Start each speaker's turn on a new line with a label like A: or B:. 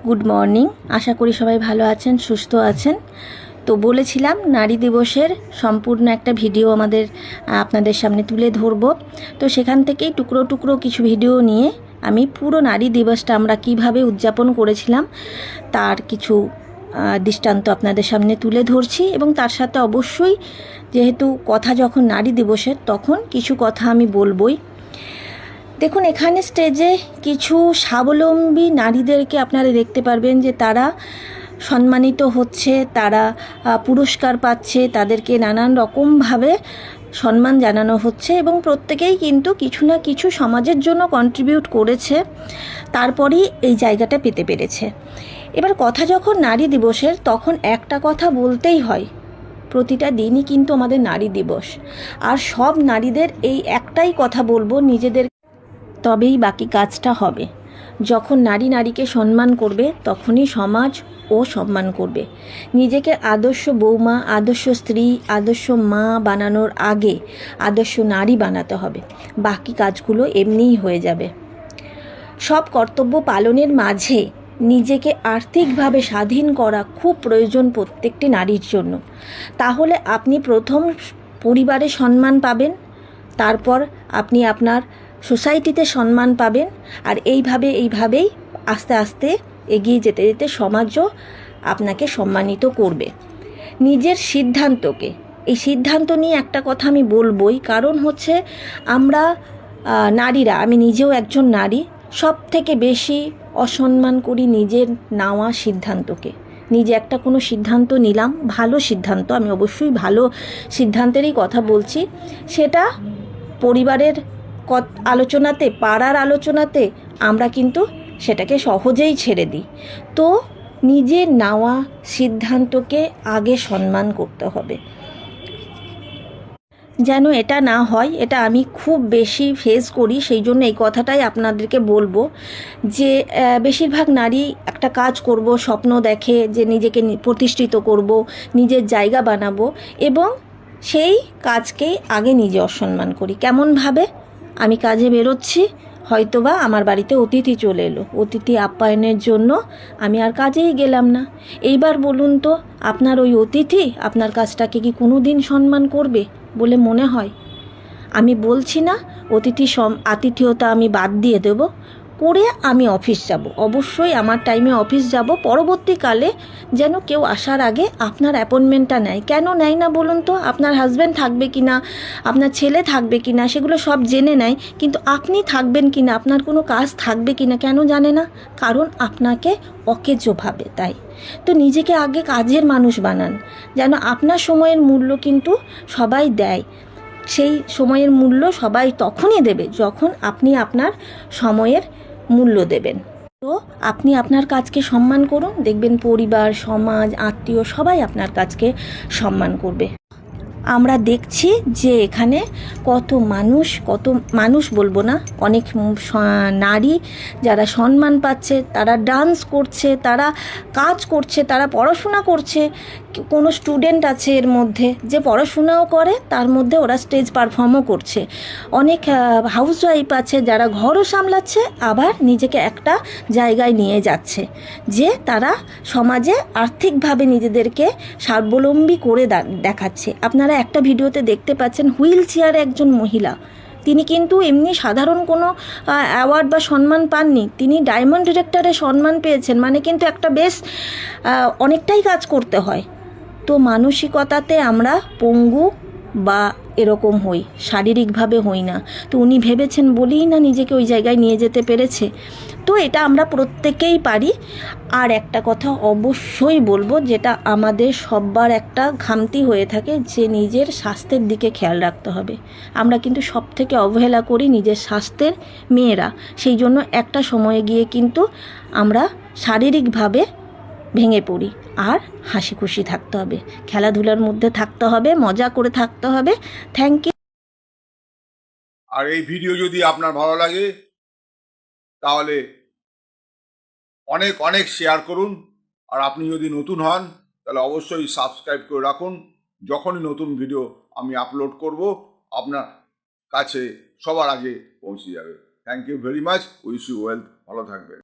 A: Good morning. আশা করি সবাই ভালো আছেন, সুস্থ আছেন। তো বলেছিলাম নারী দিবসের সম্পূর্ণ একটা ভিডিও আপনাদের সামনে তুলে ধরব। তো সেখান থেকেই টুকরো টুকরো কিছু ভিডিও নিয়ে আমি পুরো নারী দিবসটা আমরা কিভাবে উদযাপন করেছিলাম তার কিছু দৃষ্টান্ত আপনাদের সামনে তুলে ধরছি। এবং তার সাথে অবশ্যই যেহেতু কথা যখন নারী দিবসের, তখন কিছু কথা আমি বলবই। দেখুন, এখানে স্টেজে কিছু স্বাবলম্বী নারীদেরকে আপনারা দেখতে পারবেন যে তারা সম্মানিত হচ্ছে, তারা পুরস্কার পাচ্ছে, তাদেরকে নানান রকমভাবে সম্মান জানানো হচ্ছে এবং প্রত্যেকেই কিন্তু কিছু না কিছু সমাজের জন্য কন্ট্রিবিউট করেছে, তারপরেই এই জায়গাটা পেতে পেরেছে। এবার কথা যখন নারী দিবসের, তখন একটা কথা বলতেই হয়, প্রতিটা দিনই কিন্তু আমাদের নারী দিবস। আর সব নারীদের এই একটাই কথা বলবো, নিজেদের তবেই বাকি কাজটা হবে। যখন নারী নারীকে সম্মান করবে, তখনই সমাজ ও সম্মান করবে। নিজেকে আদর্শ বৌমা, আদর্শ স্ত্রী, আদর্শ মা বানানোর আগে আদর্শ নারী বানাতে হবে। বাকি কাজগুলো এমনিই হয়ে যাবে। সব কর্তব্য পালনের মাঝে নিজেকে আর্থিকভাবে স্বাধীন করা খুব প্রয়োজন প্রত্যেকটি নারীর জন্য। তাহলে আপনি প্রথম পরিবারে সম্মান পাবেন, তারপর আপনি আপনার সোসাইটিতে সম্মান পাবেন, আর এইভাবেই আস্তে আস্তে এগিয়ে যেতে যেতে সমাজও আপনাকে সম্মানিত করবে। নিজের সিদ্ধান্তকে, এই সিদ্ধান্ত নিয়ে একটা কথা আমি বলবই, কারণ হচ্ছে আমরা নারীরা, আমি নিজেও একজন নারী, সব থেকে বেশি অসম্মান করি নিজের নেওয়া সিদ্ধান্তকে। নিজে একটা কোনো সিদ্ধান্ত নিলাম, ভালো সিদ্ধান্ত, আমি অবশ্যই ভালো সিদ্ধান্তেরই কথা বলছি, সেটা পরিবারের আলোচনাতে, পাড়ার আলোচনাতে আমরা কিন্তু সেটাকে সহজেই ছেড়ে দিই। তো নিজের নেওয়া সিদ্ধান্তকে আগে সম্মান করতে হবে, যেন এটা না হয়। এটা আমি খুব বেশি ফেস করি, সেই জন্য এই কথাটাই আপনাদেরকে বলবো যে বেশিরভাগ নারী একটা কাজ করব স্বপ্ন দেখে, যে নিজেকে প্রতিষ্ঠিত করব, নিজের জায়গা বানাবো, এবং সেই কাজকেই আগে নিজে অসম্মান করি। কেমনভাবে? আমি কাজে বেরোচ্ছি, হয়তোবা আমার বাড়িতে অতিথি চলে এলো, অতিথি আপ্যায়নের জন্য আমি আর কাজেই গেলাম না। এইবার বলুন তো, আপনার ওই অতিথি আপনার কাজটাকে কি কোনো দিন সম্মান করবে বলে মনে হয়? আমি বলছি না আতিথেয়তা আমি বাদ দিয়ে দেব, করে আমি অফিস যাব, অবশ্যই আমার টাইমে অফিস যাব। পরবর্তীকালে যেন কেউ আসার আগে আপনার অ্যাপয়েন্টমেন্টটা নেয়। কেন নেয় না বলুন তো? আপনার হাজব্যান্ড থাকবে কি না, আপনার ছেলে থাকবে কি না, সেগুলো সব জেনে নেয়, কিন্তু আপনি থাকবেন কি না, আপনার কোনো কাজ থাকবে কি না, কেন জানে না? কারণ আপনাকে অকেজো ভাবে। তাই তো নিজেকে আগে কাজের মানুষ বানান, যেন আপনার সময়ের মূল্য কিন্তু সবাই দেয়। সেই সময়ের মূল্য সবাই তখনই দেবে যখন আপনি আপনার সময়ের মূল্য দেবেন। তো আপনি আপনার কাজকে সম্মান করুন, দেখবেন পরিবার, সমাজ, আত্মীয় সবাই আপনার কাজকে সম্মান করবে। আমরা দেখছি যে এখানে কত মানুষ বলবো না, অনেক নারী যারা সম্মান পাচ্ছে, তারা ডান্স করছে, তারা কাজ করছে, তারা পড়াশোনা করছে। কোনো স্টুডেন্ট আছে এর মধ্যে যে পড়াশোনাও করে, তার মধ্যে ওরা স্টেজ পারফর্মও করছে। অনেক হাউসওয়াইফ আছে যারা ঘরও সামলাচ্ছে, আবার নিজেকে একটা জায়গায় নিয়ে যাচ্ছে, যে তারা সমাজে আর্থিকভাবে নিজেদেরকে স্বাবলম্বী করে দেখাচ্ছে। আপনারা একটা ভিডিওতে দেখতে পাচ্ছেন হুইল চেয়ারে একজন মহিলা, তিনি কিন্তু এমনি সাধারণ কোনো অ্যাওয়ার্ড বা সম্মান পাননি, তিনি ডায়মন্ড ডিরেক্টরে সম্মান পেয়েছেন। মানে কিন্তু একটা বেশ অনেকটাই কাজ করতে হয়। তো মানসিকতাতে আমরা পঙ্গু বা এরকম হই, শারীরিকভাবে হই না। তো উনি ভেবেছেন বলেই না নিজেকে ওই জায়গায় নিয়ে যেতে পেরেছে। তো এটা আমরা প্রত্যেকেই পারি। আর একটা কথা অবশ্যই বলবো, যেটা আমাদের সবার একটা ঘামতি হয়ে থাকে, যে নিজের স্বাস্থ্যের দিকে খেয়াল রাখতে হবে। আমরা কিন্তু সব থেকে অবহেলা করি নিজের স্বাস্থ্যের, মেয়েরা। সেই জন্য একটা সময়ে গিয়ে কিন্তু আমরা শারীরিকভাবে ভেঙে পড়ি। আর হাসি খুশি থাকতে হবে, খেলাধুলার মধ্যে থাকতে হবে, মজা করে থাকতে হবে। Thank you.
B: আর এই ভিডিও যদি আপনার ভালো লাগে তাহলে অনেক অনেক শেয়ার করুন। আর আপনি যদি নতুন হন তাহলে অবশ্যই সাবস্ক্রাইব করে রাখুন। যখনই নতুন ভিডিও আমি আপলোড করব আপনার কাছে সবার আগে পৌঁছে যাবে। Thank you very much. Wish you wealth. ভালো থাকবেন।